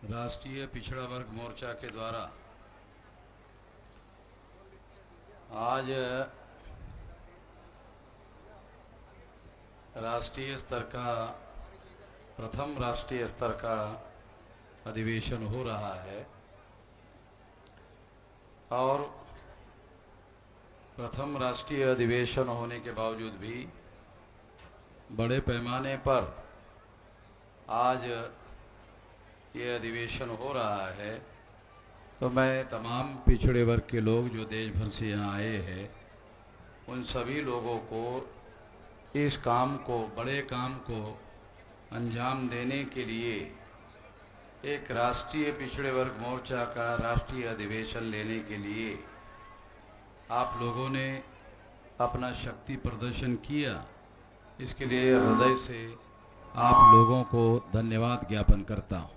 राष्ट्रीय पिछड़ा वर्ग मोर्चा के द्वारा आज राष्ट्रीय स्तर का प्रथम राष्ट्रीय स्तर का अधिवेशन हो रहा है और प्रथम राष्ट्रीय अधिवेशन होने के बावजूद भी बड़े पैमाने पर आज ये अधिवेशन हो रहा है। तो मैं तमाम पिछड़े वर्ग के लोग जो देश भर से यहाँ आए हैं उन सभी लोगों को इस काम को, बड़े काम को अंजाम देने के लिए एक राष्ट्रीय पिछड़े वर्ग मोर्चा का राष्ट्रीय अधिवेशन लेने के लिए आप लोगों ने अपना शक्ति प्रदर्शन किया। इसके लिए हृदय से आप लोगों को धन्यवाद ज्ञापन करता हूँ।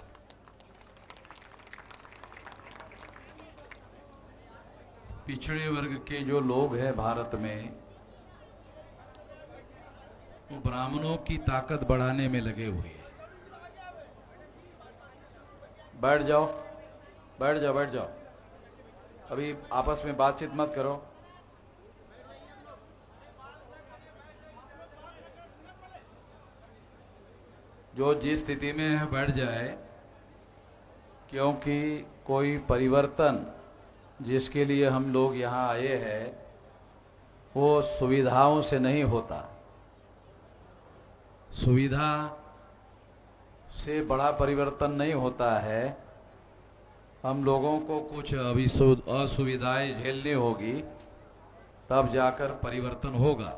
पिछड़े वर्ग के जो लोग हैं भारत में, वो ब्राह्मणों की ताकत बढ़ाने में लगे हुए हैं। बैठ जाओ, बैठ जाओ, बैठ जाओ। अभी आपस में बातचीत मत करो। जो जिस स्थिति में है बैठ जाए, क्योंकि कोई परिवर्तन जिसके लिए हम लोग यहाँ आए हैं वो सुविधाओं से नहीं होता। सुविधा से बड़ा परिवर्तन नहीं होता है। हम लोगों को कुछ असुविधाएं झेलनी होगी, तब जाकर परिवर्तन होगा।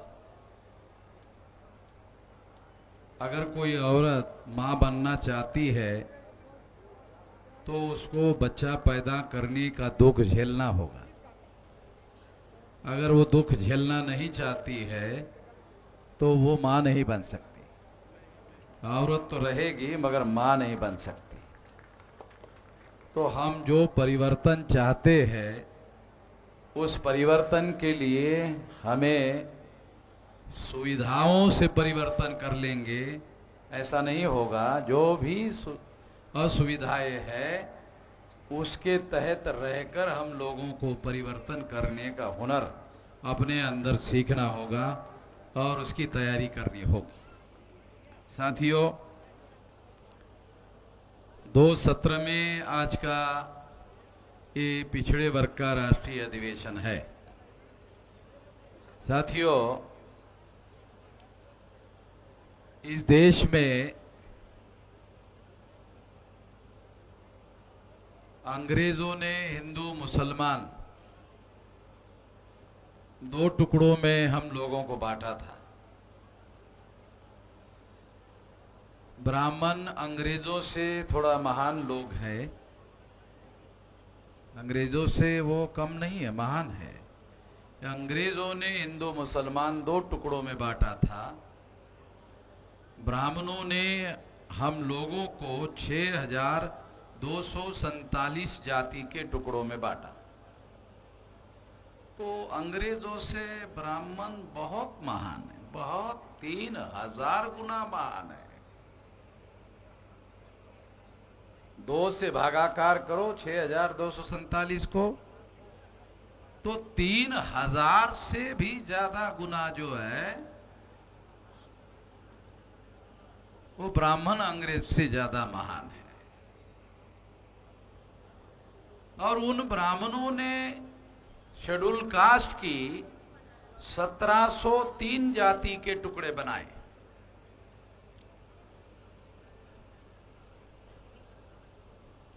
अगर कोई औरत माँ बनना चाहती है तो उसको बच्चा पैदा करने का दुख झेलना होगा। अगर वो दुख झेलना नहीं चाहती है तो वो माँ नहीं बन सकती। औरत तो रहेगी मगर माँ नहीं बन सकती। तो हम जो परिवर्तन चाहते हैं उस परिवर्तन के लिए हमें सुविधाओं से परिवर्तन कर लेंगे, ऐसा नहीं होगा। जो भी असुविधाएं है उसके तहत रहकर हम लोगों को परिवर्तन करने का हुनर अपने अंदर सीखना होगा और उसकी तैयारी करनी होगी। साथियों, 2 सत्र में आज का ये पिछड़े वर्ग का राष्ट्रीय अधिवेशन है। साथियों, इस देश में अंग्रेजों ने हिंदू मुसलमान 2 टुकड़ों में हम लोगों को बांटा था। ब्राह्मण अंग्रेजों से थोड़ा महान लोग हैं। अंग्रेजों से वो कम नहीं है, महान है। अंग्रेजों ने हिंदू मुसलमान 2 टुकड़ों में बांटा था। ब्राह्मणों ने हम लोगों को 6247 जाति के टुकड़ों में बांटा। तो अंग्रेजों से ब्राह्मण बहुत महान है, बहुत 3000 गुना महान है। 2 से भागाकार करो 6247 को, तो 3000 से भी ज्यादा गुना जो है वो ब्राह्मण अंग्रेज से ज्यादा महान है। और उन ब्राह्मणों ने शेड्यूल कास्ट की 1703 जाति के टुकड़े बनाए।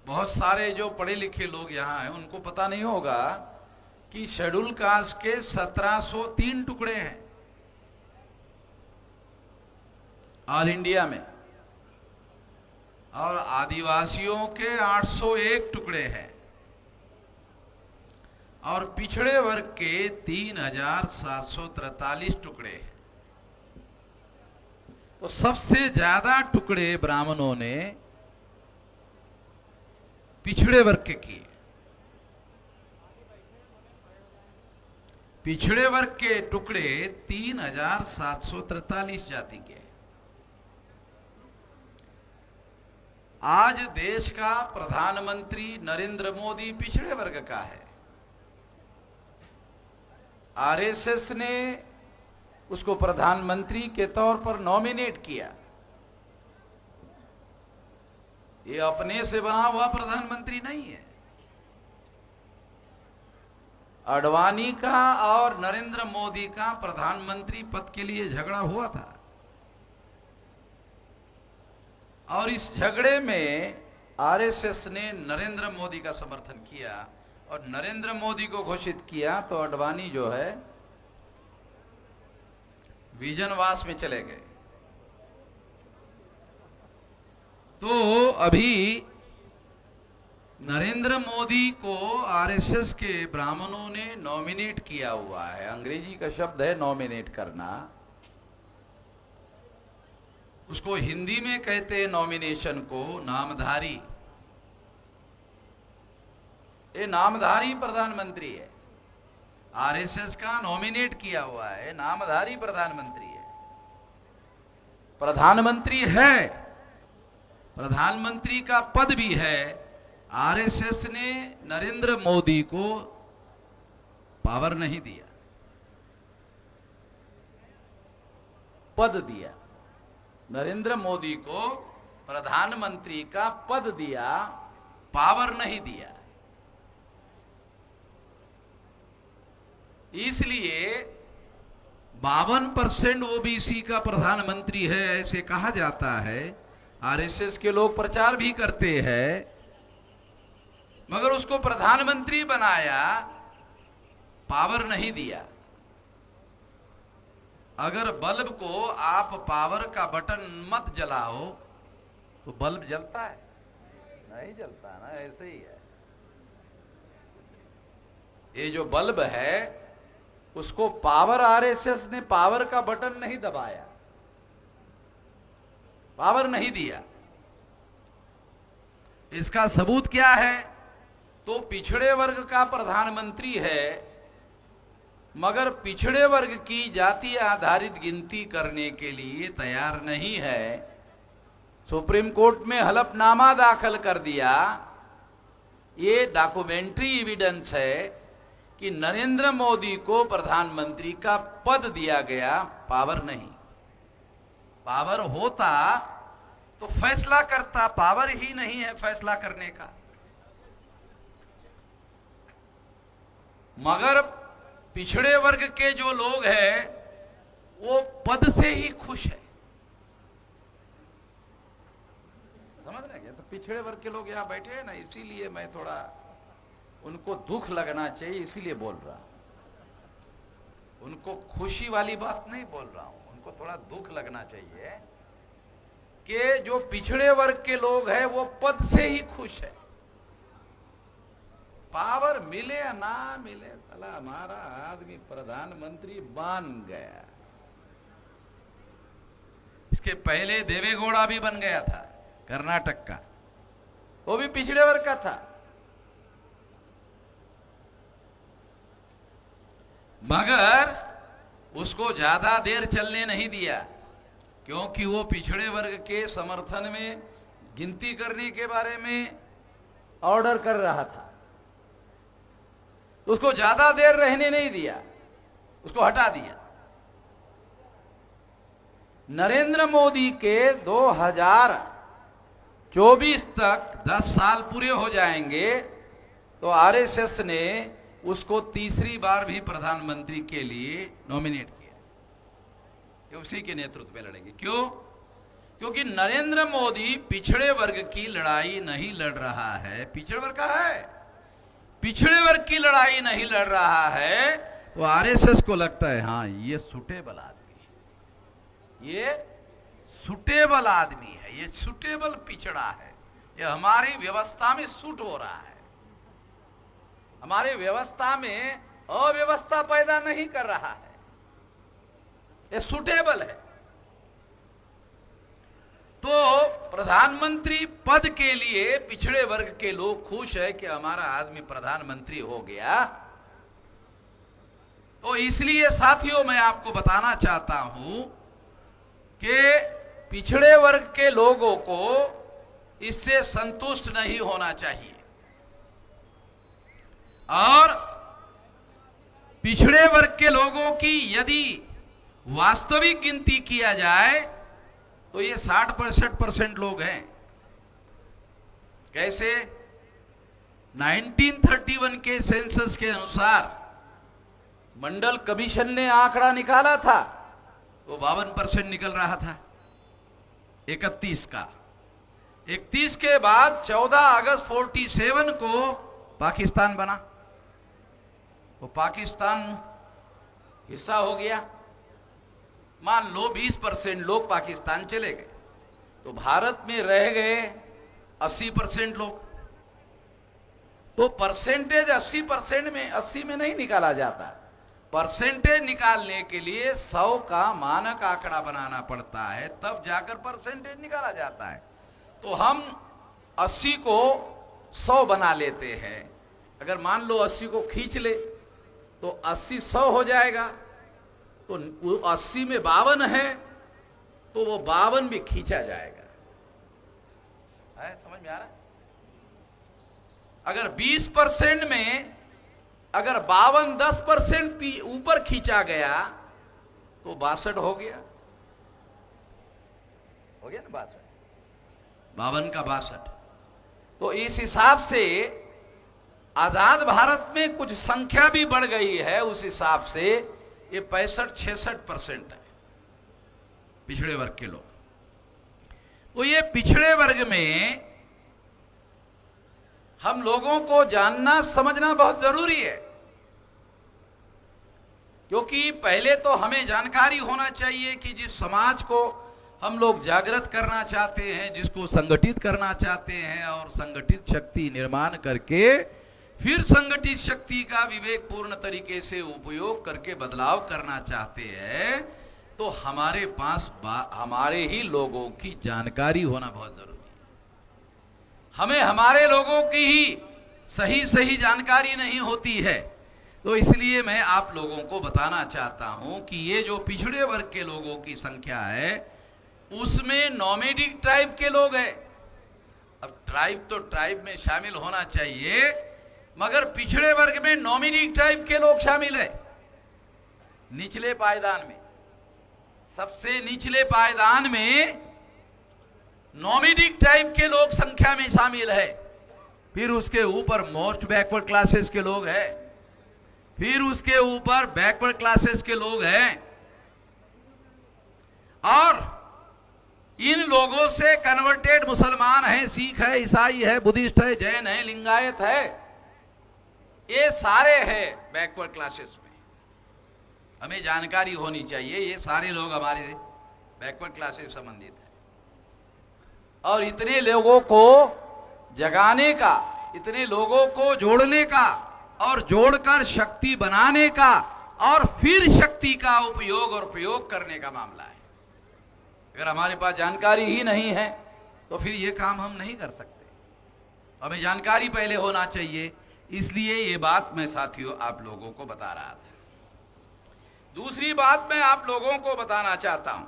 बहुत सारे जो पढ़े लिखे लोग यहाँ हैं उनको पता नहीं होगा कि शेड्यूल कास्ट के 1703 टुकड़े हैं ऑल इंडिया में, और आदिवासियों के 801 टुकड़े हैं, और पिछड़े वर्ग के 3743 टुकड़े हैं। तो सबसे ज्यादा टुकड़े ब्राह्मणों ने पिछड़े वर्ग के किए। पिछड़े वर्ग के टुकड़े 3743 जाति के। आज देश का प्रधानमंत्री नरेंद्र मोदी पिछड़े वर्ग का है। आरएसएस ने उसको प्रधानमंत्री के तौर पर नॉमिनेट किया। ये अपने से बना हुआ प्रधानमंत्री नहीं है। अडवाणी का और नरेंद्र मोदी का प्रधानमंत्री पद के लिए झगड़ा हुआ था और इस झगड़े में आरएसएस ने नरेंद्र मोदी का समर्थन किया और नरेंद्र मोदी को घोषित किया, तो अडवाणी जो है विजनवास में चले गए। तो अभी नरेंद्र मोदी को आरएसएस के ब्राह्मणों ने नॉमिनेट किया हुआ है। अंग्रेजी का शब्द है नॉमिनेट करना, उसको हिंदी में कहते हैं नॉमिनेशन को नामधारी। ये नामधारी प्रधानमंत्री है। आरएसएस का नॉमिनेट किया हुआ है, नामधारी प्रधानमंत्री है। प्रधानमंत्री है, प्रधानमंत्री का पद भी है। आरएसएस ने नरेंद्र मोदी को पावर नहीं दिया, पद दिया। नरेंद्र मोदी को प्रधानमंत्री का पद दिया, पावर नहीं दिया। इसलिए 52% ओबीसी का प्रधानमंत्री है ऐसे कहा जाता है। आरएसएस के लोग प्रचार भी करते हैं, मगर उसको प्रधानमंत्री बनाया, पावर नहीं दिया। अगर बल्ब को आप पावर का बटन मत जलाओ तो बल्ब जलता है? नहीं जलता ना, ऐसे ही है। ये जो बल्ब है उसको पावर, आरएसएस ने पावर का बटन नहीं दबाया, पावर नहीं दिया। इसका सबूत क्या है? तो पिछड़े वर्ग का प्रधानमंत्री है, मगर पिछड़े वर्ग की जाति आधारित गिनती करने के लिए तैयार नहीं है। सुप्रीम कोर्ट में हलफनामा दाखिल कर दिया। ये डॉक्यूमेंट्री एविडेंस है कि नरेंद्र मोदी को प्रधानमंत्री का पद दिया गया, पावर नहीं। पावर होता तो फैसला करता, पावर ही नहीं है फैसला करने का। मगर पिछड़े वर्ग के जो लोग हैं वो पद से ही खुश है। समझ रहे हैं? तो पिछड़े वर्ग के लोग यहां बैठे हैं ना, इसीलिए मैं थोड़ा उनको दुख लगना चाहिए, इसीलिए बोल रहा हूं। उनको खुशी वाली बात नहीं बोल रहा हूं, उनको थोड़ा दुख लगना चाहिए कि जो पिछड़े वर्ग के लोग हैं वो पद से ही खुश है। पावर मिले या ना मिले, साला हमारा आदमी प्रधानमंत्री बन गया। इसके पहले देवेगौड़ा भी बन गया था, कर्नाटक का, वो भी पिछड़े वर्ग का था। मगर उसको ज्यादा देर चलने नहीं दिया, क्योंकि वो पिछड़े वर्ग के समर्थन में गिनती करने के बारे में ऑर्डर कर रहा था। उसको ज्यादा देर रहने नहीं दिया, उसको हटा दिया। नरेंद्र मोदी के 2024 तक 10 साल पूरे हो जाएंगे तो आरएसएस ने उसको तीसरी बार भी प्रधानमंत्री के लिए नॉमिनेट किया। ये उसी के नेतृत्व में लड़ेंगे। क्यों? क्योंकि नरेंद्र मोदी पिछड़े वर्ग की लड़ाई नहीं लड़ रहा है। पिछड़े वर्ग का है, पिछड़े वर्ग की लड़ाई नहीं लड़ रहा है। तो आरएसएस को लगता है हाँ ये सुटेबल आदमी है, ये सुटेबल आदमी है, ये सुटेबल पिछड़ा है, ये हमारी व्यवस्था में सूट हो रहा है, हमारे व्यवस्था में अव्यवस्था पैदा नहीं कर रहा है, ये सुटेबल है। तो प्रधानमंत्री पद के लिए पिछड़े वर्ग के लोग खुश है कि हमारा आदमी प्रधानमंत्री हो गया। तो इसलिए साथियों मैं आपको बताना चाहता हूं कि पिछड़े वर्ग के लोगों को इससे संतुष्ट नहीं होना चाहिए। और पिछड़े वर्ग के लोगों की यदि वास्तविक गिनती किया जाए तो ये 60-65% लोग हैं। कैसे? 1931 के सेंसस के अनुसार मंडल कमीशन ने आंकड़ा निकाला था तो 52% निकल रहा था 31 का। 31 के बाद 14 अगस्त 47 को पाकिस्तान बना, तो पाकिस्तान हिस्सा हो गया। मान लो 20% लोग पाकिस्तान चले गए, तो भारत में रह गए 80% लोग। तो परसेंटेज 80 में नहीं निकाला जाता। परसेंटेज निकालने के लिए 100 का मानक आंकड़ा बनाना पड़ता है, तब जाकर परसेंटेज निकाला जाता है। तो हम 80 को 100 बना लेते हैं। अगर मान लो 80 को खींच ले तो 80 100 हो जाएगा। तो 80 में 52 है तो वो 52 भी खींचा जाएगा। समझ में आ रहा है? अगर 20% में अगर 52 10% ऊपर खींचा गया तो 62 हो गया ना 62, 52 का 62। तो इस हिसाब से आजाद भारत में कुछ संख्या भी बढ़ गई है। उस हिसाब से ये 65-66% है पिछड़े वर्ग के लोग। तो ये पिछड़े वर्ग में हम लोगों को जानना समझना बहुत जरूरी है, क्योंकि पहले तो हमें जानकारी होना चाहिए कि जिस समाज को हम लोग जागृत करना चाहते हैं, जिसको संगठित करना चाहते हैं और संगठित शक्ति निर्माण करके फिर संगठित शक्ति का विवेकपूर्ण तरीके से उपयोग करके बदलाव करना चाहते हैं, तो हमारे पास हमारे ही लोगों की जानकारी होना बहुत जरूरी है। हमें हमारे लोगों की ही सही जानकारी नहीं होती है। तो इसलिए मैं आप लोगों को बताना चाहता हूं कि ये जो पिछड़े वर्ग के लोगों की संख्या है उसमें नॉमेडिक ट्राइब के लोग हैं। अब ट्राइब तो ट्राइब में शामिल होना चाहिए, मगर पिछड़े वर्ग में नॉमिडिक ट्राइब के लोग शामिल है। निचले पायदान में, सबसे निचले पायदान में नॉमिडिक ट्राइब के लोग संख्या में शामिल है। फिर उसके ऊपर मोस्ट बैकवर्ड क्लासेस के लोग हैं, फिर उसके ऊपर बैकवर्ड क्लासेस के लोग हैं, और इन लोगों से कन्वर्टेड मुसलमान हैं, सिख है, ईसाई है, बुद्धिस्ट है, जैन है, लिंगायत है, ये सारे हैं बैकवर्ड क्लासेस में। हमें जानकारी होनी चाहिए ये सारे लोग हमारे बैकवर्ड क्लासेस से संबंधित हैं। और इतने लोगों को जगाने का, इतने लोगों को जोड़ने का और जोड़कर शक्ति बनाने का और फिर शक्ति का उपयोग और प्रयोग करने का मामला है। अगर हमारे पास जानकारी ही नहीं है तो फिर ये काम हम नहीं कर सकते। हमें जानकारी पहले होना चाहिए, इसलिए ये बात मैं साथियों आप लोगों को बता रहा था। दूसरी बात मैं आप लोगों को बताना चाहता हूं,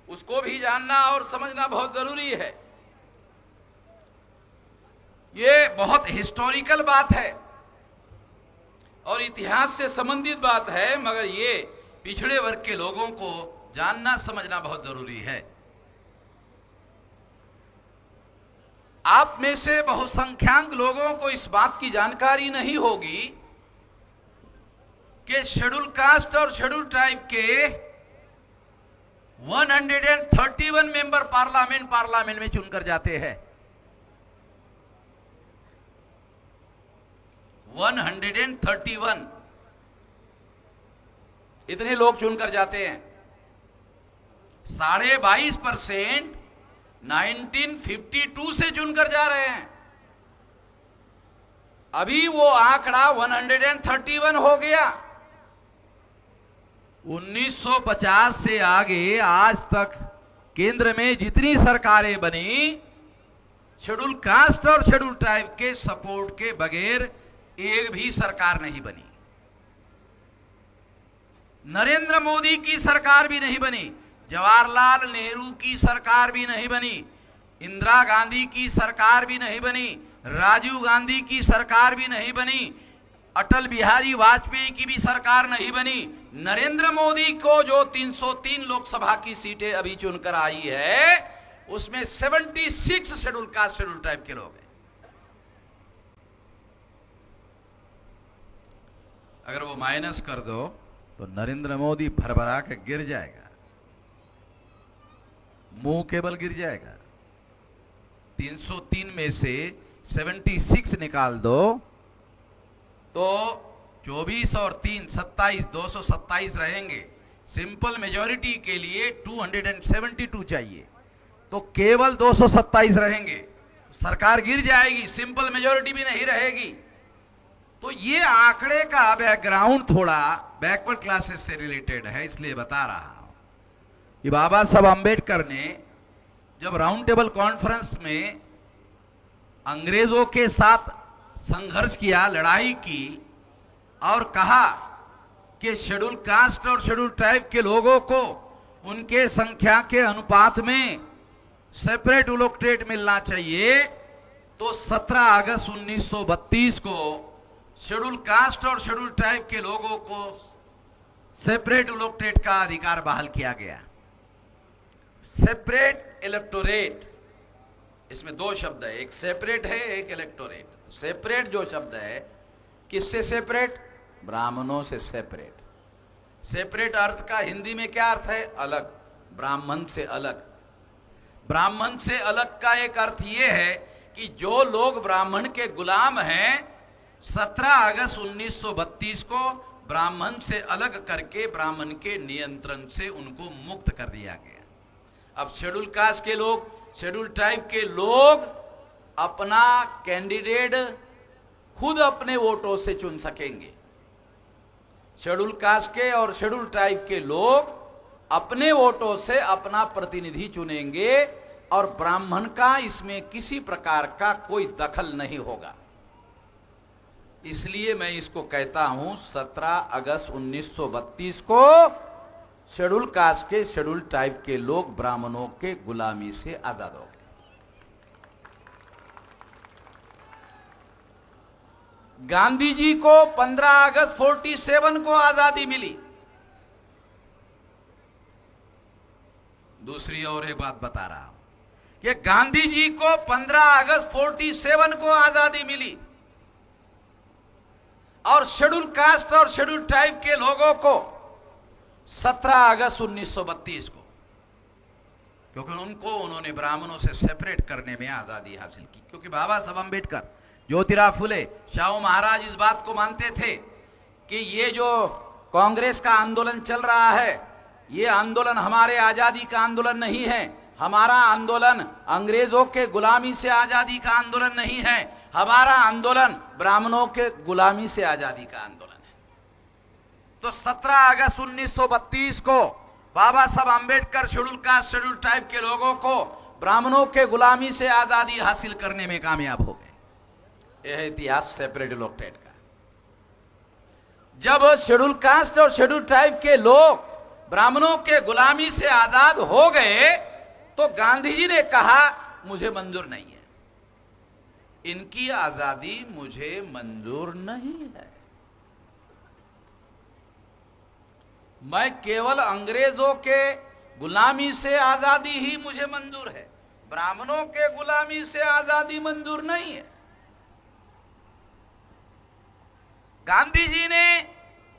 उसको भी जानना और समझना बहुत जरूरी है। ये बहुत हिस्टोरिकल बात है और इतिहास से संबंधित बात है, मगर ये पिछड़े वर्ग के लोगों को जानना समझना बहुत जरूरी है। आप में से बहुसंख्यक लोगों को इस बात की जानकारी नहीं होगी कि शेड्यूल कास्ट और शेड्यूल ट्राइब के 131 मेंबर पार्लियामेंट में चुनकर जाते हैं। 131 इतने लोग चुनकर जाते हैं। 22.5% 1952 से चुनकर जा रहे हैं। अभी वो आंकड़ा 131 हो गया। 1950 से आगे आज तक केंद्र में जितनी सरकारें बनी, शेड्यूल कास्ट और शेड्यूल ट्राइब के सपोर्ट के बगैर एक भी सरकार नहीं बनी। नरेंद्र मोदी की सरकार भी नहीं बनी, जवाहरलाल नेहरू की सरकार भी नहीं बनी, इंदिरा गांधी की सरकार भी नहीं बनी, राजीव गांधी की सरकार भी नहीं बनी, अटल बिहारी वाजपेयी की भी सरकार नहीं बनी। नरेंद्र मोदी को जो 303 लोकसभा की सीटें अभी चुनकर आई है, उसमें 76 शेड्यूल कास्ट शेड्यूल ट्राइब के लोग हैं। अगर वो माइनस कर दो तो नरेंद्र मोदी भरभरा के गिर जाएगा, मुंह के बल गिर जाएगा। 303 में से 76 निकाल दो तो 24 और 3 27, 227 रहेंगे। सिंपल मेजॉरिटी के लिए 272 चाहिए, तो केवल 227 रहेंगे, सरकार गिर जाएगी, सिंपल मेजॉरिटी भी नहीं रहेगी। तो ये आंकड़े का बैकग्राउंड थोड़ा बैकवर्ड क्लासेस से रिलेटेड है, इसलिए बता रहा हूं कि बाबा साहब अंबेडकर ने जब राउंड टेबल कॉन्फ्रेंस में अंग्रेजों के साथ संघर्ष किया, लड़ाई की और कहा कि शेड्यूल कास्ट और शेड्यूल ट्राइब के लोगों को उनके संख्या के अनुपात में सेपरेट इलेक्टोरेट मिलना चाहिए, तो 17 अगस्त 1932 को शेड्यूल कास्ट और शेड्यूल ट्राइब के लोगों को सेपरेट इलेक्टोरेट का अधिकार बहाल किया गया। सेपरेट इलेक्टोरेट, इसमें दो शब्द है, एक सेपरेट है, एक इलेक्टोरेट। सेपरेट जो शब्द है, किससे सेपरेट? ब्राह्मणों से सेपरेट। सेपरेट अर्थ का हिंदी में क्या अर्थ है? अलग, ब्राह्मण से अलग। ब्राह्मण से अलग का एक अर्थ यह है कि जो लोग ब्राह्मण के गुलाम हैं, 17 अगस्त 1932 को ब्राह्मण से अलग करके ब्राह्मण के नियंत्रण से उनको मुक्त कर दिया गया। अब शेड्यूल कास्ट के लोग, शेड्यूल ट्राइब के लोग अपना कैंडिडेट खुद अपने वोटों से चुन सकेंगे। शेड्यूल कास्ट के और शेड्यूल ट्राइब के लोग अपने वोटों से अपना प्रतिनिधि चुनेंगे और ब्राह्मण का इसमें किसी प्रकार का कोई दखल नहीं होगा। इसलिए मैं इसको कहता हूं 17 अगस्त 1932 को शेड्यूल कास्ट के, शेड्यूल ट्राइब के लोग ब्राह्मणों के गुलामी से आजाद हो गए। गांधी जी को 15 अगस्त 47 को आजादी मिली। दूसरी और एक बात बता रहा हूं कि गांधी जी को 15 अगस्त 47 को आजादी मिली और शेड्यूल कास्ट और शेड्यूल ट्राइब के लोगों को 17 अगस्त 1932 को, क्योंकि उन्होंने ब्राह्मणों से सेपरेट करने में आजादी हासिल की। क्योंकि बाबा साहब अंबेडकर, ज्योतिराव फुले, शाहू महाराज इस बात को मानते थे कि ये जो कांग्रेस का आंदोलन चल रहा है, ये आंदोलन हमारे आजादी का आंदोलन नहीं है। हमारा आंदोलन अंग्रेजों के गुलामी से आजादी का आंदोलन नहीं है, हमारा आंदोलन ब्राह्मणों के गुलामी से आजादी का आंदोलन है। तो 17 अगस्त 1932 को बाबा साहब Ambedkar schedule caste, schedule tribe के लोगों को ब्राह्मणों के गुलामी से आजादी हासिल करने में कामयाब हो गए। यह इतिहास सेपरेट इलेक्टोरेट का। जब शेड्यूल कास्ट और शेड्यूल ट्राइब के लोग ब्राह्मणों के गुलामी से आजाद हो गए, तो गांधी जी ने कहा मुझे मंजूर नहीं है, इनकी आजादी मुझे मंजूर नहीं है। मैं केवल अंग्रेजों के गुलामी से आजादी ही मुझे मंजूर है, ब्राह्मणों के गुलामी से आजादी मंजूर नहीं है। गांधी जी ने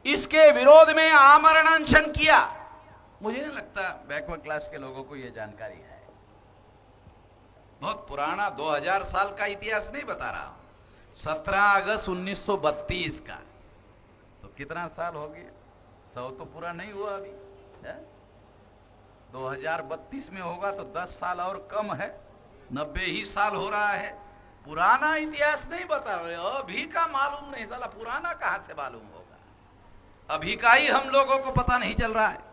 इसके विरोध में आमरण अनशन किया। मुझे नहीं लगता बैकवर्ड क्लास के लोगों को यह जानकारी है। बहुत पुराना 2000 साल का इतिहास नहीं बता रहा हूं, 17 अगस्त 1932 का। तो कितना साल हो गया? 100 तो पूरा नहीं हुआ अभी है? 2032 में होगा तो 10 साल और कम है, 90 ही साल हो रहा है। पुराना इतिहास नहीं बता रहे, अभी का मालूम नहीं, साला पुराना कहां से मालूम होगा? अभी का ही हम लोगों को पता नहीं चल रहा है।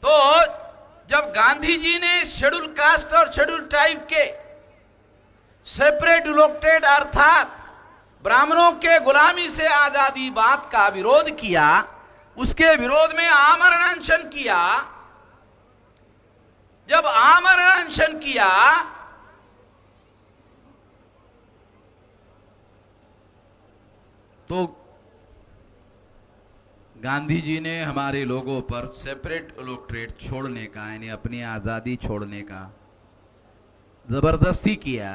तो जब गांधी जी ने शेड्यूल कास्ट और शेड्यूल ट्राइब के सेपरेट इलेक्टेड अर्थात ब्राह्मणों के गुलामी से आजादी बात का विरोध किया, उसके विरोध में आमरण अनशन किया, जब आमरण अनशन किया तो गांधी जी ने हमारे लोगों पर सेपरेट इलेक्टोरेट छोड़ने का, यानी अपनी आजादी छोड़ने का जबरदस्ती किया।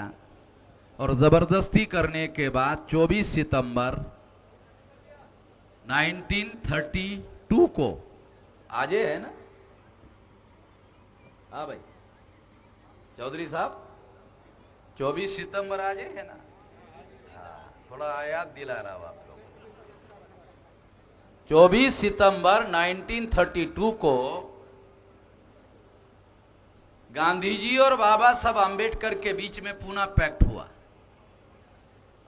और जबरदस्ती करने के बाद 24 सितंबर 1932 को, आज है ना, हाँ भाई चौधरी साहब, 24 सितंबर आज है ना, थोड़ा याद दिला रहा हूं आप लोग। 24 सितंबर 1932 को गांधी जी और बाबा साहब आम्बेडकर के बीच में पूना पैक्ट हुआ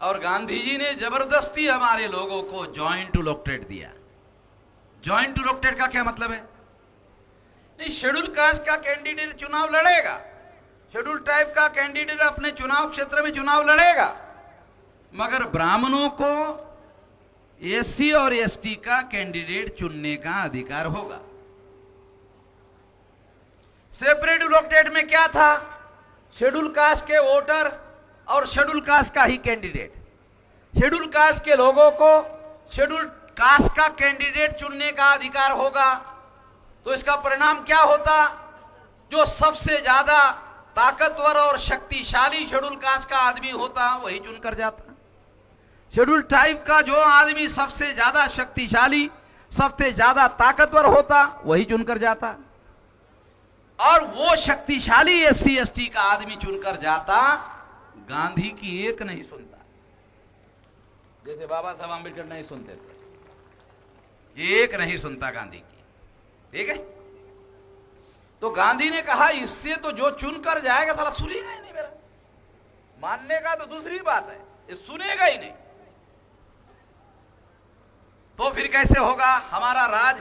और गांधी जी ने जबरदस्ती हमारे लोगों को जॉइंट इलेक्टोरेट दिया। जॉइंट इलेक्टोरेट का क्या मतलब है? नहीं, शेड्यूल कास्ट का कैंडिडेट चुनाव लड़ेगा, शेड्यूल ट्राइब का कैंडिडेट अपने चुनाव क्षेत्र में चुनाव लड़ेगा, मगर ब्राह्मणों को एससी और एसटी का कैंडिडेट चुनने का अधिकार होगा। सेपरेट इलेक्टोरेट में क्या था? शेड्यूल कास्ट के वोटर और शेड्यूल कास्ट का ही कैंडिडेट। शेड्यूल कास्ट के लोगों को शेड्यूल कास्ट का कैंडिडेट चुनने का अधिकार होगा। तो इसका परिणाम क्या होता? जो सबसे ज्यादा ताकतवर और शक्तिशाली शेड्यूल कास्ट का आदमी होता वही चुनकर जाता। शेड्यूल ट्राइब का जो आदमी सबसे ज्यादा शक्तिशाली, सबसे ज्यादा ताकतवर होता वही चुनकर जाता। और वो शक्तिशाली एससी एसटी का आदमी चुनकर जाता, गांधी की एक नहीं सुनता, जैसे बाबा साहब आम्बेडकर नहीं सुनते थे, एक नहीं सुनता गांधी की। ठीक है, तो गांधी ने कहा इससे तो जो चुनकर जाएगा साला सुनेगा ही नहीं मेरा। मानने का तो दूसरी बात है, ये सुनेगा ही नहीं। तो फिर कैसे होगा हमारा राज,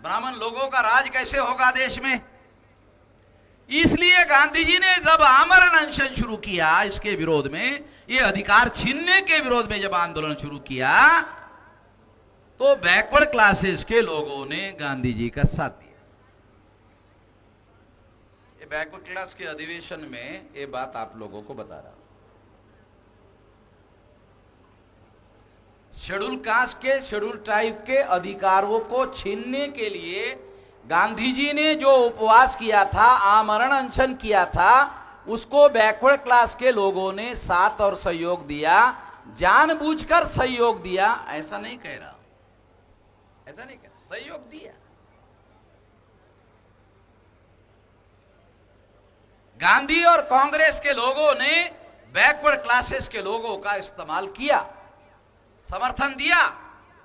ब्राह्मण लोगों का राज कैसे होगा देश में? इसलिए गांधी जी ने जब आमरण अनशन शुरू किया इसके विरोध में, ये अधिकार छीनने के विरोध में जब आंदोलन शुरू किया, तो बैकवर्ड क्लासेस के लोगों ने गांधी जी का साथ दिया। ये बैकवर्ड क्लास के अधिवेशन में ये बात आप लोगों को बता रहा हूं। शेड्यूल कास्ट के, शेड्यूल ट्राइब के अधिकारों को छीनने के लिए गांधी जी ने जो उपवास किया था, आमरण अनशन किया था, उसको बैकवर्ड क्लास के लोगों ने साथ और सहयोग दिया, जानबूझकर सहयोग दिया। ऐसा नहीं कह रहा, ऐसा नहीं कह रहा, सहयोग दिया। गांधी और कांग्रेस के लोगों ने बैकवर्ड क्लासेस के लोगों का इस्तेमाल किया, समर्थन दिया।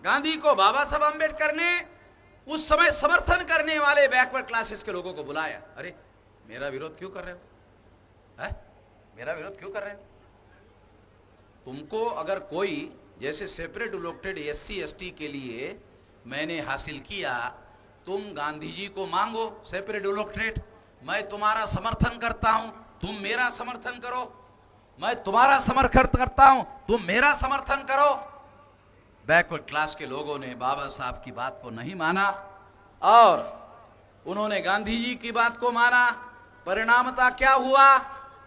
गांधी को बाबा साहब आम्बेडकर ने उस समय समर्थन करने वाले बैकवर्ड क्लासेस के लोगों को बुलाया। अरे मेरा विरोध क्यों कर रहे हो? है? मेरा विरोध क्यों कर रहे हो? तुमको अगर कोई, जैसे सेपरेट इलेक्टेड एससी एसटी के लिए मैंने हासिल किया, तुम गांधी जी को मांगो सेपरेट इलेक्टोरेट, मैं तुम्हारा समर्थन करता हूं, तुम मेरा समर्थन करो, मैं तुम्हारा समर्थन करता हूं, तुम मेरा समर्थन करो। बैकवर्ड क्लास के लोगों ने बाबा साहब की बात को नहीं माना और उन्होंने गांधी जी की बात को माना। परिणामता क्या हुआ?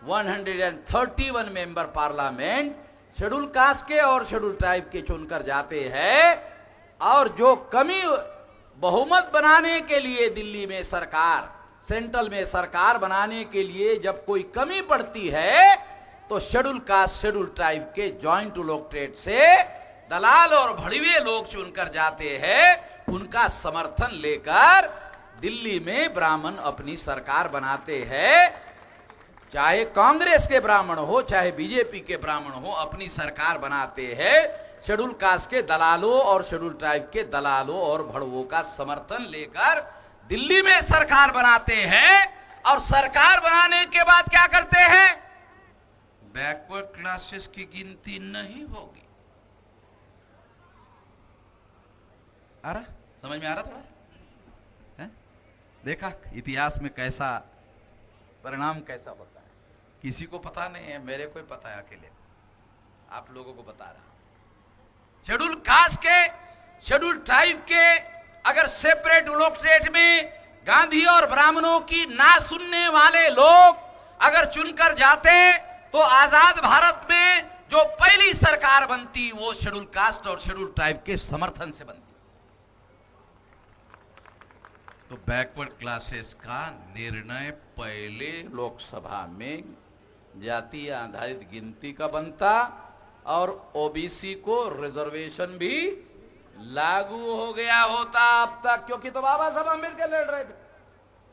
131 मेंबर पार्लियामेंट शेड्यूल कास्ट के और शेड्यूल ट्राइब के चुनकर जाते हैं, और जो कमी बहुमत बनाने के लिए दिल्ली में सरकार, सेंट्रल में सरकार बनाने के लिए जब कोई कमी पड़ती है, तो शेड्यूल कास्ट शेड्यूल ट्राइब के जॉइंट इलेक्टोरेट से दलाल और भड़वे लोग चुनकर जाते हैं। उनका समर्थन लेकर दिल्ली में ब्राह्मण अपनी सरकार बनाते हैं। चाहे कांग्रेस के ब्राह्मण हो, चाहे बीजेपी के ब्राह्मण हो, अपनी सरकार बनाते हैं। शेड्यूल कास्ट के दलालों और शेड्यूल ट्राइब के दलालों और भड़वों का समर्थन लेकर दिल्ली में सरकार बनाते हैं। और सरकार बनाने के बाद क्या करते हैं? बैकवर्ड क्लासेस की गिनती नहीं होगी। आ रहा, समझ में आ रहा थोड़ा? है? देखा इतिहास में कैसा परिणाम कैसा होता है, किसी को पता नहीं है, मेरे को पता है, अकेले आप लोगों को बता रहा हूं। शेड्यूल कास्ट के, शेड्यूल ट्राइब के अगर सेपरेट इलेक्टोरेट में गांधी और ब्राह्मणों की ना सुनने वाले लोग अगर चुनकर जाते तो आजाद भारत में जो पहली सरकार बनती वो शेड्यूल कास्ट और शेड्यूल ट्राइब के समर्थन से बनती। तो बैकवर्ड क्लासेस का निर्णय पहले लोकसभा में जातीय आधारित गिनती का बनता और ओबीसी को रिजर्वेशन भी लागू हो गया होता अब तक, क्योंकि तो बाबा साहब अम्बेडकर लड़ रहे थे।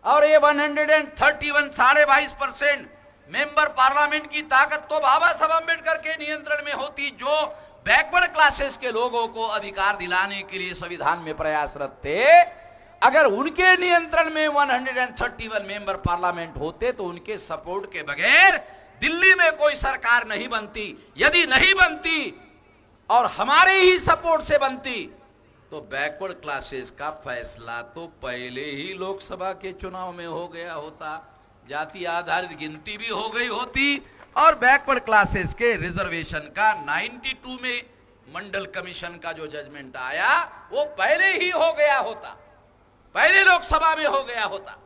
और ये 131 22% मेंबर पार्लियामेंट की ताकत तो बाबा साहब अम्बेडकर के नियंत्रण में होती, जो बैकवर्ड क्लासेस के लोगों को अधिकार दिलाने के लिए संविधान में प्रयासरत थे। अगर उनके नियंत्रण में 131 मेंबर पार्लियामेंट होते तो उनके सपोर्ट के बगैर दिल्ली में कोई सरकार नहीं बनती। यदि नहीं बनती और हमारे ही सपोर्ट से बनती तो बैकवर्ड क्लासेस का फैसला तो पहले ही लोकसभा के चुनाव में हो गया होता, जाति आधारित गिनती भी हो गई होती और बैकवर्ड क्लासेस के रिजर्वेशन का 92 में मंडल कमीशन का जो जजमेंट आया वो पहले ही हो गया होता, पहले लोकसभा में हो गया होता।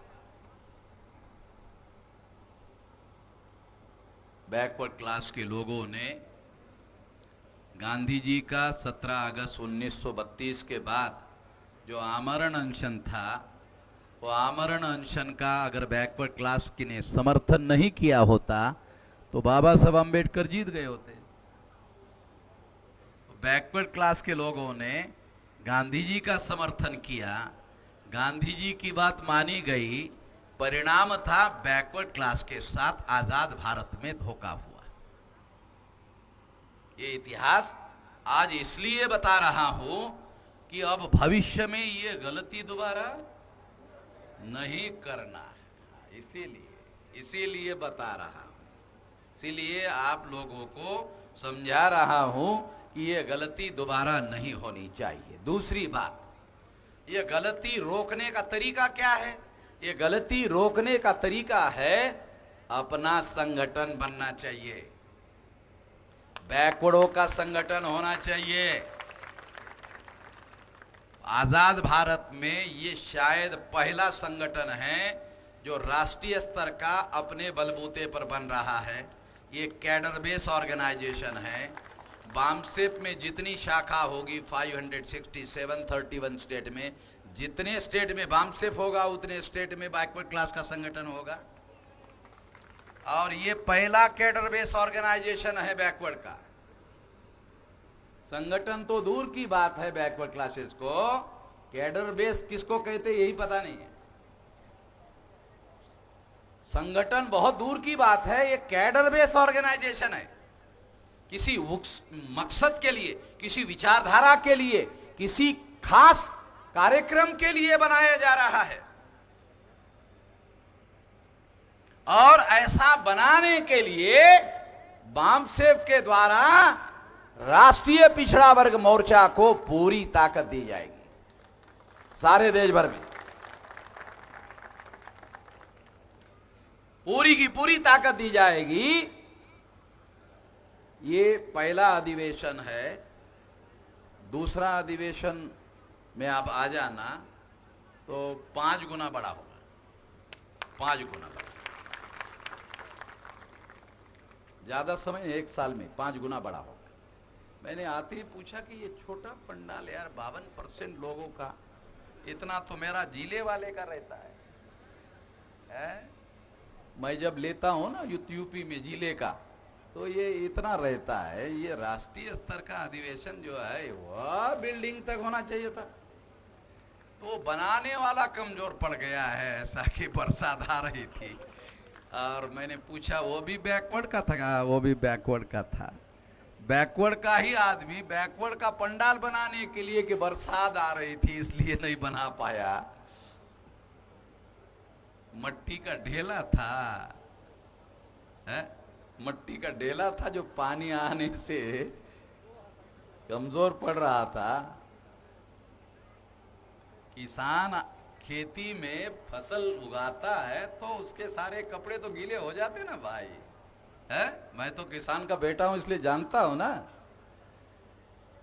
बैकवर्ड क्लास के लोगों ने गांधी जी का 17 अगस्त 1932 के बाद जो आमरण अनशन था, वो आमरण अनशन का अगर बैकवर्ड क्लास की ने समर्थन नहीं किया होता तो बाबा साहब अम्बेडकर जीत गए होते। तो बैकवर्ड क्लास के लोगों ने गांधी जी का समर्थन किया, गांधी जी की बात मानी गई, परिणाम था बैकवर्ड क्लास के साथ आजाद भारत में धोखा हुआ। ये इतिहास आज इसलिए बता रहा हूं कि अब भविष्य में ये गलती दोबारा नहीं करना है, इसीलिए बता रहा हूं, इसीलिए आप लोगों को समझा रहा हूं कि ये गलती दोबारा नहीं होनी चाहिए। दूसरी बात, ये गलती रोकने का तरीका क्या है? ये गलती रोकने का तरीका है अपना संगठन बनना चाहिए, बैकवर्डों का संगठन होना चाहिए। आजाद भारत में ये शायद पहला संगठन है जो राष्ट्रीय स्तर का अपने बलबूते पर बन रहा है। ये कैडर बेस ऑर्गेनाइजेशन है। बामसेप में जितनी शाखा होगी 567 31 स्टेट में, जितने स्टेट में बामसेप होगा उतने स्टेट में बैकवर्ड क्लास का संगठन होगा। और ये पहला कैडर बेस ऑर्गेनाइजेशन है बैकवर्ड का। संगठन तो दूर की बात है, बैकवर्ड क्लासेस को कैडर बेस किसको कहते यही पता नहीं है। संगठन बहुत दूर की बात है, ये कैडर बेस ऑर्गेनाइजेशन है। किसी मकसद के लिए, किसी विचारधारा के लिए, किसी खास कार्यक्रम के लिए बनाया जा रहा है। और ऐसा बनाने के लिए बामसेप के द्वारा राष्ट्रीय पिछड़ा वर्ग मोर्चा को पूरी ताकत दी जाएगी। सारे देश भर में पूरी की पूरी ताकत दी जाएगी। ये पहला अधिवेशन है। दूसरा अधिवेशन में आप आ जाना तो 5 गुना बड़ा होगा, 5 गुना बड़ा। ज्यादा समय 1 साल में 5 गुना बड़ा होगा। मैंने आते ही पूछा कि ये छोटा पंडाल यार 52% लोगों का, इतना तो मेरा जिले वाले का रहता है? मैं जब लेता हूं ना यूपी में जिले का तो ये इतना रहता है। ये राष्ट्रीय स्तर का अधिवेशन जो है वह बिल्डिंग तक होना चाहिए था। तो बनाने वाला कमजोर पड़ गया है, ऐसा कि बरसात आ रही थी और मैंने पूछा वो भी बैकवर्ड का था, वो भी बैकवर्ड का था। बैकवर्ड का ही आदमी बैकवर्ड का पंडाल बनाने के लिए कि बरसात आ रही थी इसलिए नहीं बना पाया। मट्टी का ढेला था, है? मट्टी का ढेला था जो पानी आने से कमजोर पड़ रहा था। किसान खेती में फसल उगाता है तो उसके सारे कपड़े तो गीले हो जाते ना भाई, है? मैं तो किसान का बेटा हूं इसलिए जानता हूं ना।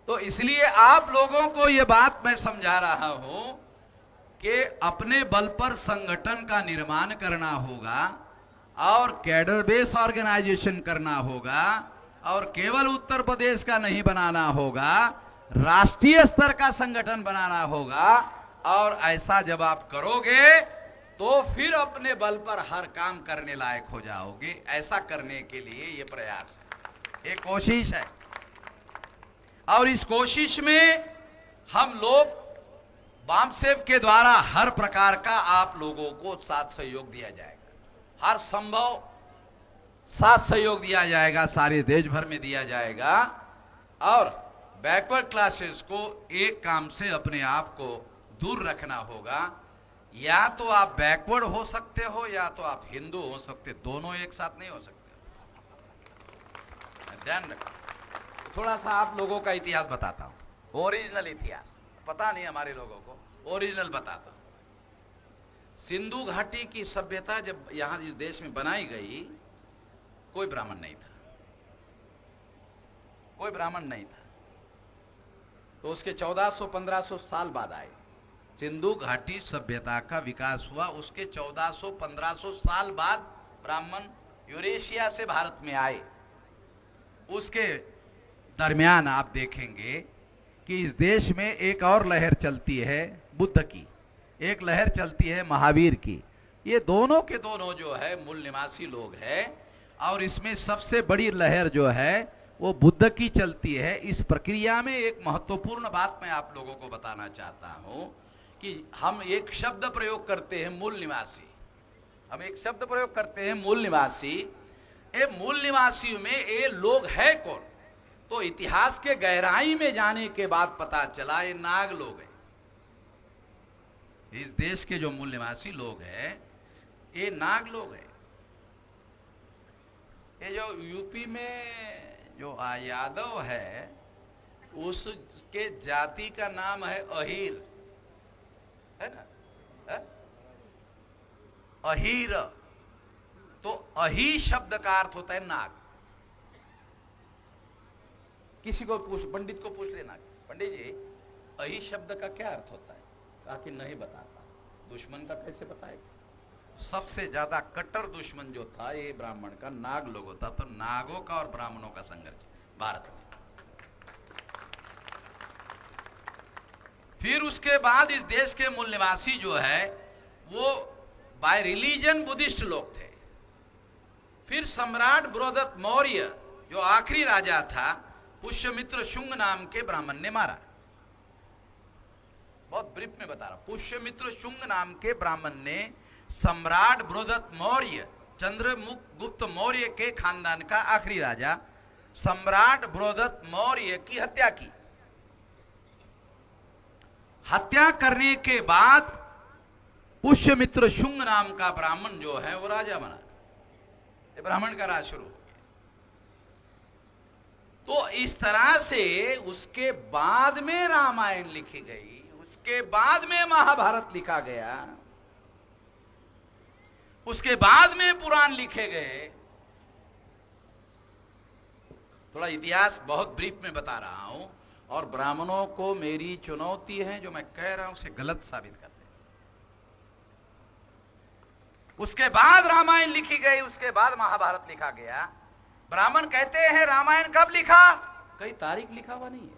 तो इसलिए आप लोगों को यह बात मैं समझा रहा हूं कि अपने बल पर संगठन का निर्माण करना होगा और कैडर बेस ऑर्गेनाइजेशन करना होगा और केवल उत्तर प्रदेश का नहीं बनाना होगा, राष्ट्रीय स्तर का संगठन बनाना होगा। और ऐसा जब आप करोगे तो फिर अपने बल पर हर काम करने लायक हो जाओगे। ऐसा करने के लिए ये प्रयास है, ये कोशिश है। और इस कोशिश में हम लोग बामसेव के द्वारा हर प्रकार का आप लोगों को साथ सहयोग दिया जाएगा, हर संभव साथ सहयोग दिया जाएगा, सारे देश भर में दिया जाएगा। और बैकवर्ड क्लासेस को एक काम से अपने आप को दूर रखना होगा। या तो आप बैकवर्ड हो सकते हो या तो आप हिंदू हो सकते, दोनों एक साथ नहीं हो सकते। ध्यान रखो। थोड़ा सा आप लोगों का इतिहास बताता हूं, ओरिजिनल इतिहास पता नहीं हमारे लोगों को, ओरिजिनल बताता हूं। सिंधु घाटी की सभ्यता जब यहां इस देश में बनाई गई, कोई ब्राह्मण नहीं था, कोई ब्राह्मण नहीं था। तो उसके 1400-1500 साल बाद आए, सिंधु घाटी सभ्यता का विकास हुआ। उसके 1400-1500 साल बाद ब्राह्मण यूरेशिया से भारत में आए। उसके दरमियान आप देखेंगे कि इस देश में एक और लहर चलती है बुद्ध की, एक लहर चलती है महावीर की। ये दोनों के दोनों जो है मूल निवासी लोग हैं। और इसमें सबसे बड़ी लहर जो है वो बुद्ध की चलती है। इस प्रक्रिया में एक महत्वपूर्ण बात मैं आप लोगों को बताना चाहता हूं कि हम एक शब्द प्रयोग करते हैं मूल निवासी, हम एक शब्द प्रयोग करते हैं मूल निवासी। ये मूल निवासी में ये लोग है कौन? तो इतिहास के गहराई में जाने के बाद पता चला ये नाग लोग हैं। इस देश के जो मूल निवासी लोग हैं ये नाग लोग हैं। ये जो यूपी में जो यादव है उसके जाति का नाम है अहीर, है ना? है? अहीर। तो अही शब्द का अर्थ होता है नाग। किसी को पूछ, पंडित को पूछ लेना, पंडित जी अही शब्द का क्या अर्थ होता है? कहा कि नहीं बताता। दुश्मन का कैसे बताएगा? सबसे ज्यादा कट्टर दुश्मन जो था ये ब्राह्मण का नाग लोग होता। तो नागों का और ब्राह्मणों का संघर्ष भारत में। फिर उसके बाद इस देश के मूल निवासी जो है वो बाय रिलीजन बुद्धिस्ट लोग थे। फिर सम्राट बृहदत्त मौर्य जो आखिरी राजा था, पुष्यमित्र शुंग नाम के ब्राह्मण ने मारा। बहुत ब्रीफ में बता रहा। पुष्यमित्र शुंग नाम के ब्राह्मण ने सम्राट बृहदत्त मौर्य, चंद्रगुप्त मौर्य के खानदान का आखिरी राजा सम्राट बृहदत्त मौर्य की हत्या की। हत्या करने के बाद पुष्यमित्र शुंग नाम का ब्राह्मण जो है वो राजा बना। ये ब्राह्मण का राज शुरू हो गया। तो इस तरह से उसके बाद में रामायण लिखी गई, उसके बाद में महाभारत लिखा गया, उसके बाद में पुराण लिखे गए। थोड़ा इतिहास बहुत ब्रीफ में बता रहा हूं। और ब्राह्मणों को मेरी चुनौती है, जो मैं कह रहा हूं उसे गलत साबित कर दे। उसके बाद रामायण लिखी गई, उसके बाद महाभारत लिखा गया। ब्राह्मण कहते हैं रामायण कब लिखा? कई तारीख लिखा हुआ नहीं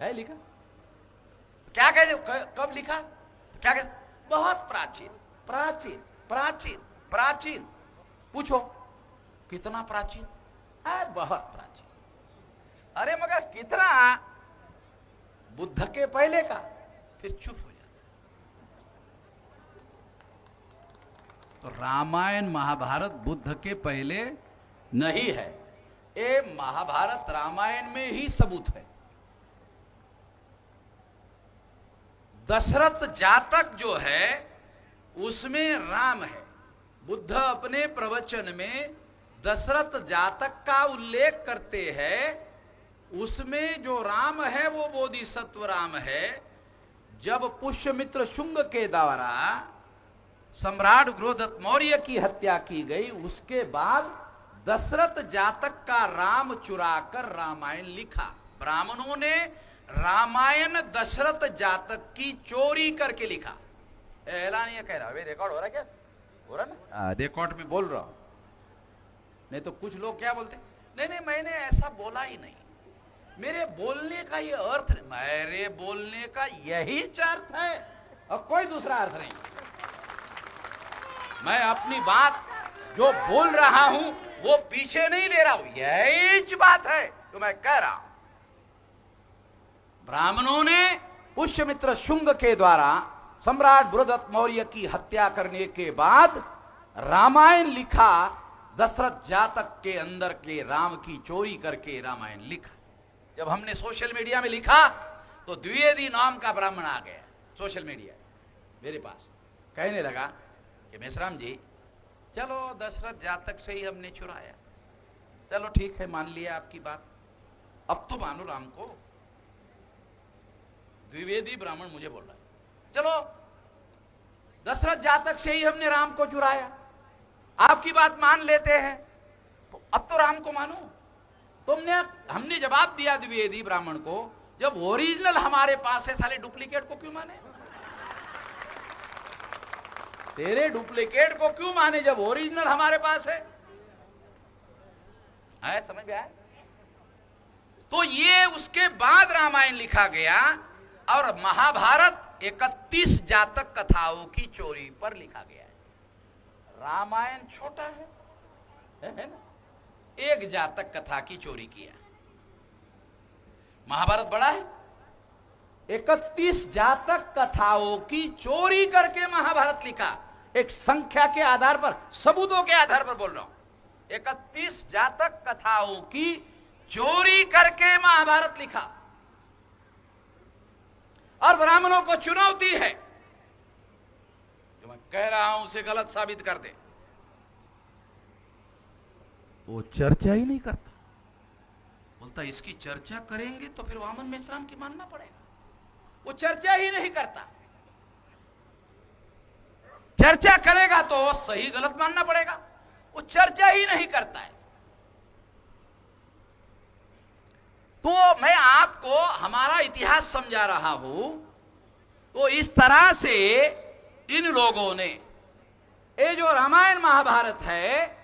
है लिखा? तो क्या कहते, कब लिखा? क्या कहते? बहुत प्राचीन प्राचीन प्राचीन प्राचीन। पूछो कितना प्राचीन है? बहुत प्राचीन। अरे मगर कितना? बुद्ध के पहले का। फिर चुप हो जाता। तो रामायण महाभारत बुद्ध के पहले नहीं है। ये महाभारत रामायण में ही सबूत है। दशरथ जातक जो है उसमें राम है। बुद्ध अपने प्रवचन में दशरथ जातक का उल्लेख करते हैं। उसमें जो राम है वो बोधिसत्व राम है। जब पुष्यमित्र शुंग के द्वारा सम्राट बृहदत्त मौर्य की हत्या की गई, उसके बाद दशरथ जातक का राम चुराकर रामायण लिखा। ब्राह्मणों ने रामायण दशरथ जातक की चोरी करके लिखा। ऐलान ये कह रहा है, रिकॉर्ड हो रहा है क्या? हो रहा ना, रिकॉर्ड में बोल रहा हूं। नहीं तो कुछ लोग क्या बोलते, नहीं नहीं मैंने ऐसा बोला ही नहीं, मेरे बोलने का ये अर्थ नहीं, मेरे बोलने का यही अर्थ है और कोई दूसरा अर्थ नहीं। मैं अपनी बात जो बोल रहा हूं वो पीछे नहीं ले रहा हूं, यही बात है जो मैं कह रहा हूं। ब्राह्मणों ने पुष्यमित्र शुंग के द्वारा सम्राट बृहदत्त मौर्य की हत्या करने के बाद रामायण लिखा। दशरथ जातक के अंदर के राम की चोरी करके रामायण लिखा। जब हमने सोशल मीडिया में लिखा तो द्विवेदी नाम का ब्राह्मण आ गया सोशल मीडिया मेरे पास, कहने लगा कि मेसराम जी चलो दशरथ जातक से ही हमने चुराया, चलो ठीक है मान लिया आपकी बात, अब तो मानो राम को। द्विवेदी ब्राह्मण मुझे बोल रहा है चलो दशरथ जातक से ही हमने राम को चुराया, आपकी बात मान लेते हैं, तो अब तो राम को मानो। हमने जवाब दिया द्विवेदी ब्राह्मण को, जब ओरिजिनल हमारे पास है साले डुप्लीकेट को क्यों माने? तेरे डुप्लीकेट को क्यों माने जब ओरिजिनल हमारे पास है? समझ में आया? तो ये उसके बाद रामायण लिखा गया और महाभारत 31 जातक कथाओं की चोरी पर लिखा गया है। रामायण छोटा है ना, एक जातक कथा की चोरी किया। महाभारत बड़ा है, 31 जातक कथाओं की चोरी करके महाभारत लिखा। एक संख्या के आधार पर, सबूतों के आधार पर बोल रहा हूं, 31 जातक कथाओं की चोरी करके महाभारत लिखा। और ब्राह्मणों को चुनौती है, जो मैं कह रहा हूं उसे गलत साबित कर दे। वो चर्चा ही नहीं करता, बोलता इसकी चर्चा करेंगे तो फिर वामन मेश्राम की मानना पड़ेगा। वो चर्चा ही नहीं करता, चर्चा करेगा तो सही गलत मानना पड़ेगा, वो चर्चा ही नहीं करता है। तो मैं आपको हमारा इतिहास समझा रहा हूं। तो इस तरह से इन लोगों ने, ये जो रामायण महाभारत है,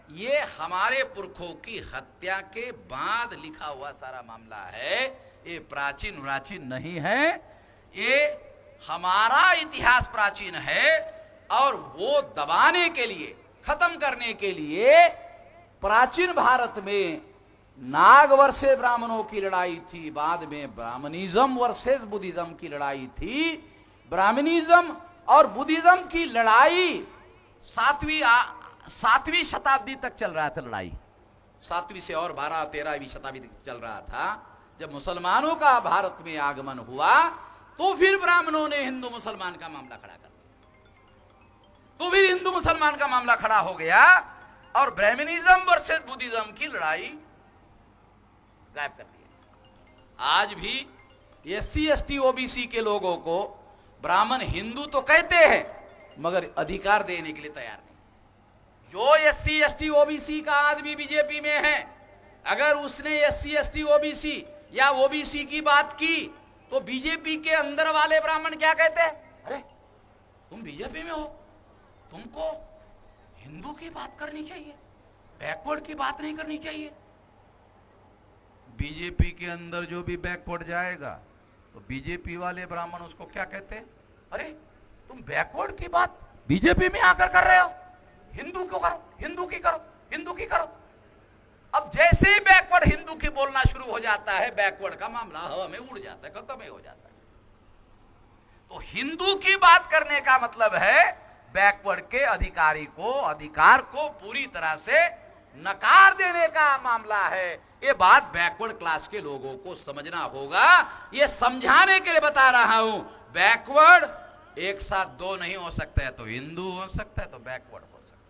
ये हमारे पुरखों की हत्या के बाद लिखा हुआ सारा मामला है। ये प्राचीन नहीं है, ये हमारा इतिहास प्राचीन है। और वो दबाने के लिए, खत्म करने के लिए प्राचीन भारत में नाग वर्सेस ब्राह्मणों की लड़ाई थी, बाद में ब्राह्मणिज्म वर्सेस बुद्धिज्म की लड़ाई थी। ब्राह्मणिज्म और बुद्धिज्म की लड़ाई 7वीं शताब्दी तक चल रहा था। लड़ाई 7वीं से और 12-13वीं शताब्दी तक चल रहा था। जब मुसलमानों का भारत में आगमन हुआ तो फिर ब्राह्मणों ने हिंदू मुसलमान का मामला खड़ा कर दिया। तो फिर हिंदू मुसलमान का मामला खड़ा हो गया और ब्राह्मणिज्म वर्सेस बुद्धिज्म की लड़ाई गायब कर दिया। आज भी SC ST OBC के लोगों को ब्राह्मण हिंदू तो कहते हैं मगर अधिकार देने के लिए तैयार नहीं। जो SC ST OBC का आदमी बीजेपी में है, अगर उसने SC ST OBC या OBC की बात की तो बीजेपी के अंदर वाले ब्राह्मण क्या कहते हैं? अरे तुम बीजेपी में हो, तुमको हिंदू की बात करनी चाहिए, बैकवर्ड की बात नहीं करनी चाहिए। बीजेपी के अंदर जो भी बैकवर्ड जाएगा तो बीजेपी वाले ब्राह्मण उसको क्या कहते हैं? अरे तुम बैकवर्ड की बात बीजेपी में आकर कर रहे हो, हिंदू क्यों करो, हिंदू की करो, हिंदू की करो। अब जैसे ही बैकवर्ड हिंदू की बोलना शुरू हो जाता है, बैकवर्ड का मामला हवा में उड़ जाता है, खत्म ही हो जाता है। तो हिंदू की बात करने का मतलब है बैकवर्ड के अधिकार को पूरी तरह से नकार देने का मामला है। ये बात बैकवर्ड क्लास के लोगों को समझना होगा। ये समझाने के लिए बता रहा हूं, बैकवर्ड एक साथ दो नहीं हो सकता है। तो हिंदू हो सकता है तो बैकवर्ड हो सकता है।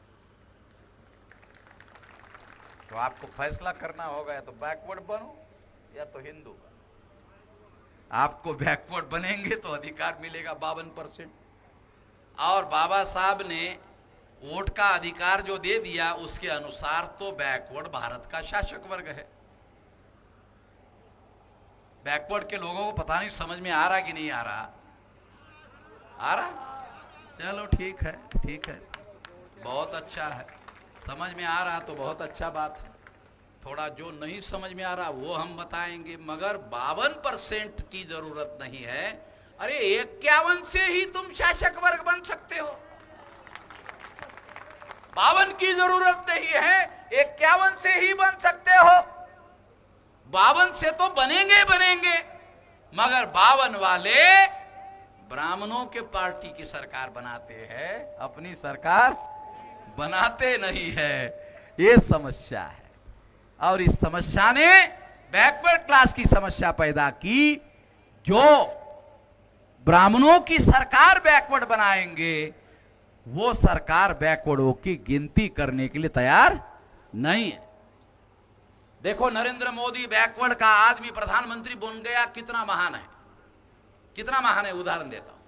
तो आपको फैसला करना होगा, या तो बैकवर्ड बनो या तो हिंदू बनो। आपको बैकवर्ड बनेंगे तो अधिकार मिलेगा 52%। और बाबा साहब ने वोट का अधिकार जो दे दिया उसके अनुसार तो बैकवर्ड भारत का शासक वर्ग है। बैकवर्ड के लोगों को पता नहीं समझ में आ रहा कि नहीं आ रहा? आ रहा? चलो ठीक है, ठीक है, बहुत अच्छा है। समझ में आ रहा तो बहुत अच्छा बात है। थोड़ा जो नहीं समझ में आ रहा वो हम बताएंगे, मगर 52% की जरूरत नहीं है। अरे 51 से ही तुम शासक वर्ग बन सकते हो। 52 की जरूरत नहीं है, 51 से ही बन सकते हो। 52 से तो बनेंगे बनेंगे, मगर 52 वाले ब्राह्मणों के पार्टी की सरकार बनाते हैं, अपनी सरकार बनाते नहीं है। ये समस्या है, और इस समस्या ने बैकवर्ड क्लास की समस्या पैदा की। जो ब्राह्मणों की सरकार बैकवर्ड बनाएंगे, वो सरकार बैकवर्डों की गिनती करने के लिए तैयार नहीं है। देखो नरेंद्र मोदी बैकवर्ड का आदमी प्रधानमंत्री बन गया, कितना महान है, कितना महान है। उदाहरण देता हूं,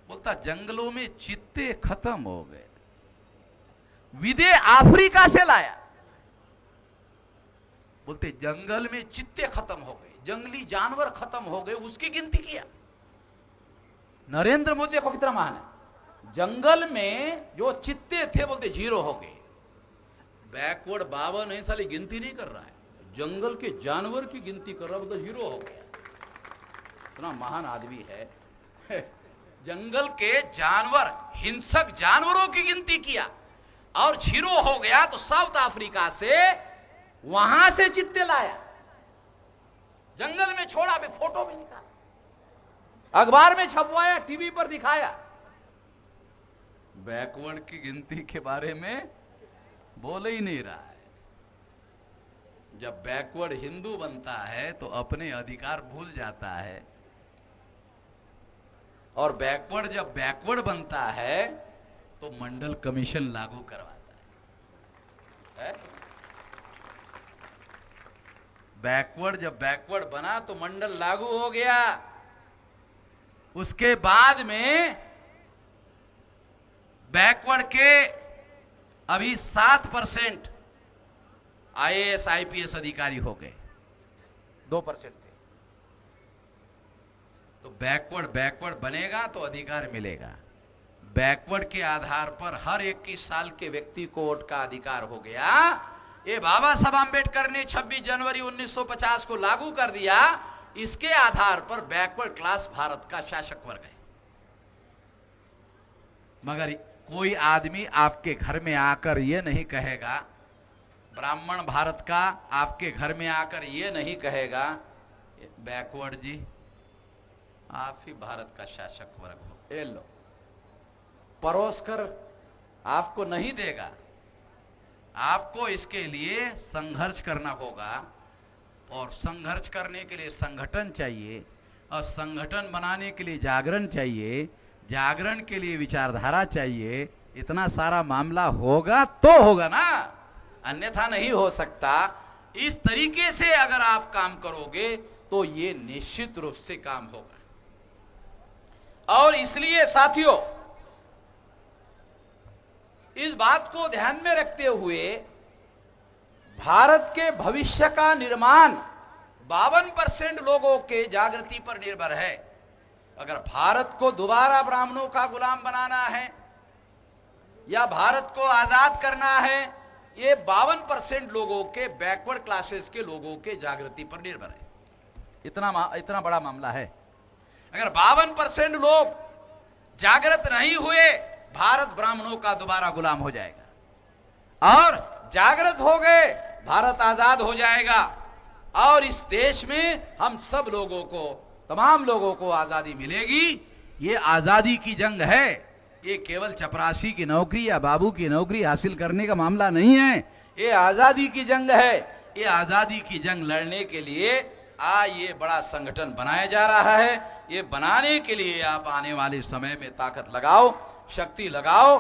बोलता जंगलों में चित्ते खत्म हो गए, विदे अफ्रीका से लाया। बोलते जंगल में चित्ते खत्म हो गए, जंगली जानवर खत्म हो गए, उसकी गिनती किया। नरेंद्र मोदी देखो कितना महान है। जंगल में जो चित्ते थे बोलते 0 हो गए। बैकवर्ड 52 है, साली गिनती नहीं कर रहा है, जंगल के जानवर की गिनती कर रहा है, बोलते 0 हो गया। इतना महान आदमी है। जंगल के जानवर, हिंसक जानवरों की गिनती किया और 0 हो गया, तो साउथ अफ्रीका से वहां से चित्ते लाया, जंगल में छोड़ा, भी फोटो भी निकाला, अखबार में छपवाया, टीवी पर दिखाया। बैकवर्ड की गिनती के बारे में बोल ही नहीं रहा है। जब बैकवर्ड हिंदू बनता है तो अपने अधिकार भूल जाता है, और बैकवर्ड जब बैकवर्ड बनता है तो मंडल कमीशन लागू करवाता है। बैकवर्ड जब बैकवर्ड बना तो मंडल लागू हो गया। उसके बाद में बैकवर्ड के अभी 7% IAS IPS अधिकारी हो गए, 2% थे। तो बैकवर्ड बनेगा तो अधिकार मिलेगा। बैकवर्ड के आधार पर हर 21 साल के व्यक्ति को वोट का अधिकार हो गया। ये बाबा साहब आंबेडकर ने 26 जनवरी 1950 को लागू कर दिया। इसके आधार पर बैकवर्ड क्लास भारत का शासक वर्ग है। मगर कोई आदमी आपके घर में आकर ये नहीं कहेगा, ब्राह्मण भारत का आपके घर में आकर ये नहीं कहेगा, बैकवर्ड जी आप ही भारत का शासक वर्ग हो, ये लो, परोस कर आपको नहीं देगा। आपको इसके लिए संघर्ष करना होगा, और संघर्ष करने के लिए संगठन चाहिए, और संगठन बनाने के लिए जागरण चाहिए, जागरण के लिए विचारधारा चाहिए। इतना सारा मामला होगा तो होगा ना, अन्यथा नहीं हो सकता। इस तरीके से अगर आप काम करोगे तो ये निश्चित रूप से काम होगा। और इसलिए साथियों, इस बात को ध्यान में रखते हुए भारत के भविष्य का निर्माण 52% लोगों के जागृति पर निर्भर है। अगर भारत को दोबारा ब्राह्मणों का गुलाम बनाना है या भारत को आजाद करना है, ये 52% लोगों के, बैकवर्ड क्लासेस के लोगों के जागृति पर निर्भर है। इतना बड़ा मामला है। अगर 52% लोग जागृत नहीं हुए, भारत ब्राह्मणों का दोबारा गुलाम हो जाएगा, और जागृत हो गए, भारत आजाद हो जाएगा। और इस देश में हम सब लोगों को, तमाम लोगों को आजादी मिलेगी। ये आजादी की जंग है, ये केवल चपरासी की नौकरी या बाबू की नौकरी हासिल करने का मामला नहीं है। ये आजादी की जंग है। ये आजादी की जंग लड़ने के लिए ये बड़ा संगठन बनाया जा रहा है। ये बनाने के लिए आप आने वाले समय में ताकत लगाओ, शक्ति लगाओ,